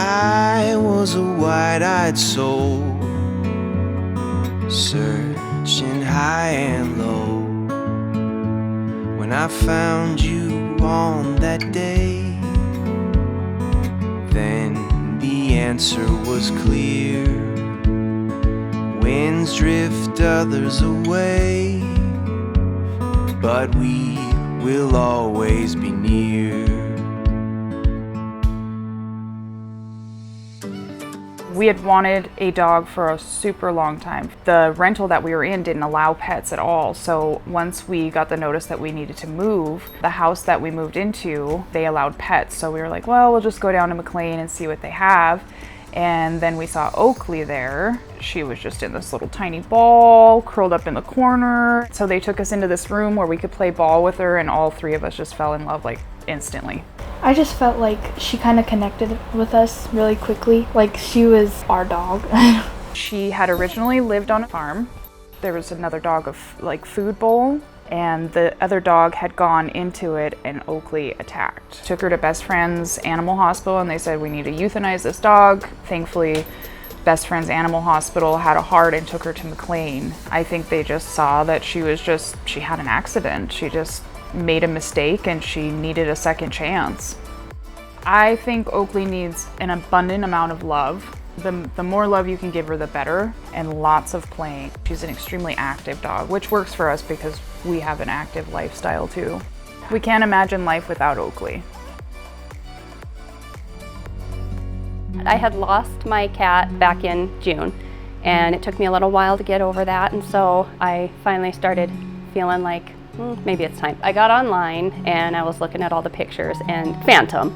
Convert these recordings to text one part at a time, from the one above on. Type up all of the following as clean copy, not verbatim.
I was a wide-eyed soul, searching high and low, when I found you on that day. Then the answer was clear. Winds drift others away, but we will always be near. We had wanted a dog for a super long time. The rental that we were in didn't allow pets at all, so once we got the notice that we needed to move, the house that we moved into, they allowed pets. So we were like, well, we'll just go down to Maclean and see what they have. And then we saw Oakley there. She was just in this little tiny ball, curled up in the corner. So they took us into this room where we could play ball with her, and all three of us just fell in love like instantly. I just felt like she kind of connected with us really quickly, like she was our dog. She had originally lived on a farm. There was another dog of like food bowl, and the other dog had gone into it and Oakley attacked. Took her to Best Friends Animal Hospital and they said, we need to euthanize this dog. Thankfully, Best Friends Animal Hospital had a heart and took her to Maclean. I think they just saw that she had an accident. She just made a mistake and she needed a second chance. I think Oakley needs an abundant amount of love. The more love you can give her, the better, and lots of playing. She's an extremely active dog, which works for us because we have an active lifestyle too. We can't imagine life without Oakley. I had lost my cat back in June, and it took me a little while to get over that, and so I finally started feeling like maybe it's time. I got online and I was looking at all the pictures, and Phantom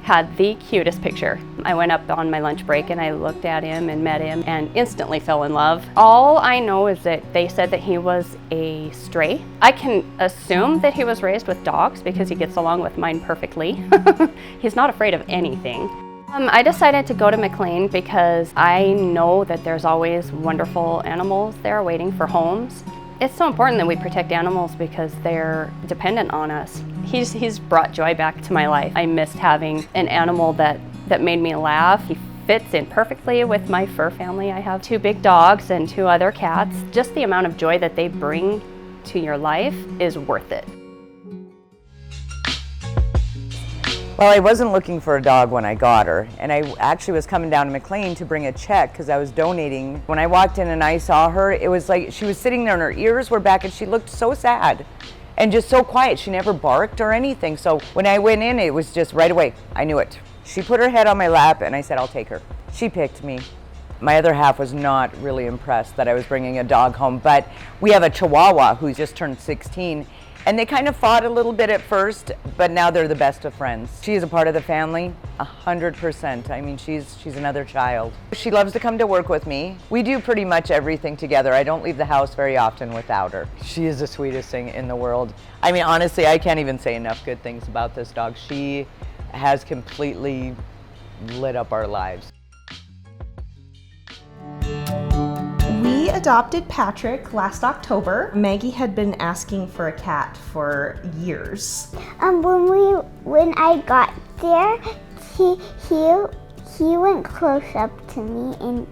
had the cutest picture. I went up on my lunch break and I looked at him and met him and instantly fell in love. All I know is that they said that he was a stray. I can assume that he was raised with dogs because he gets along with mine perfectly. He's not afraid of anything. I decided to go to Maclean because I know that there's always wonderful animals there waiting for homes. It's so important that we protect animals because they're dependent on us. He's brought joy back to my life. I missed having an animal that made me laugh. He fits in perfectly with my fur family. I have 2 big dogs and 2 other cats. Just the amount of joy that they bring to your life is worth it. Well, I wasn't looking for a dog when I got her, and I actually was coming down to Maclean to bring a check because I was donating. When I walked in and I saw her, it was like she was sitting there and her ears were back and she looked so sad and just so quiet. She never barked or anything. So when I went in, it was just right away. I knew it. She put her head on my lap and I said, I'll take her. She picked me. My other half was not really impressed that I was bringing a dog home, but we have a Chihuahua who's just turned 16. And they kind of fought a little bit at first, but now they're the best of friends. She is a part of the family, 100%. I mean, she's another child. She loves to come to work with me. We do pretty much everything together. I don't leave the house very often without her. She is the sweetest thing in the world. I mean, honestly, I can't even say enough good things about this dog. She has completely lit up our lives. We adopted Patrick last October. Maggie had been asking for a cat for years. When I got there, he went close up to me and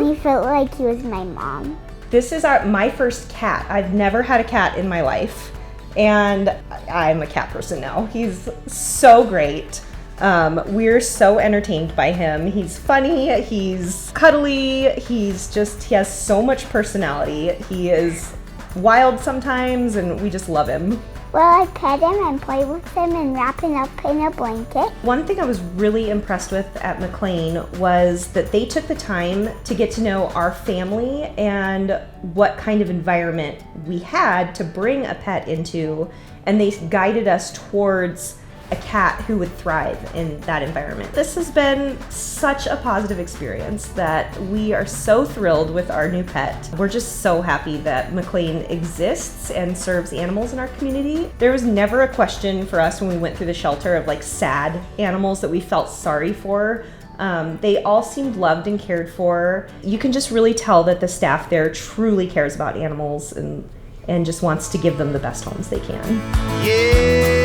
he felt like he was my mom. This is my first cat. I've never had a cat in my life, and I'm a cat person now. He's so great. We're so entertained by him. He's funny, he's cuddly, he has so much personality. He is wild sometimes, and we just love him. Well, I pet him and play with him and wrap him up in a blanket. One thing I was really impressed with at Maclean was that they took the time to get to know our family and what kind of environment we had to bring a pet into, and they guided us towards a cat who would thrive in that environment. This has been such a positive experience that we are so thrilled with our new pet. We're just so happy that Maclean exists and serves animals in our community. There was never a question for us when we went through the shelter of like sad animals that we felt sorry for. They all seemed loved and cared for. You can just really tell that the staff there truly cares about animals and just wants to give them the best homes they can. Yeah.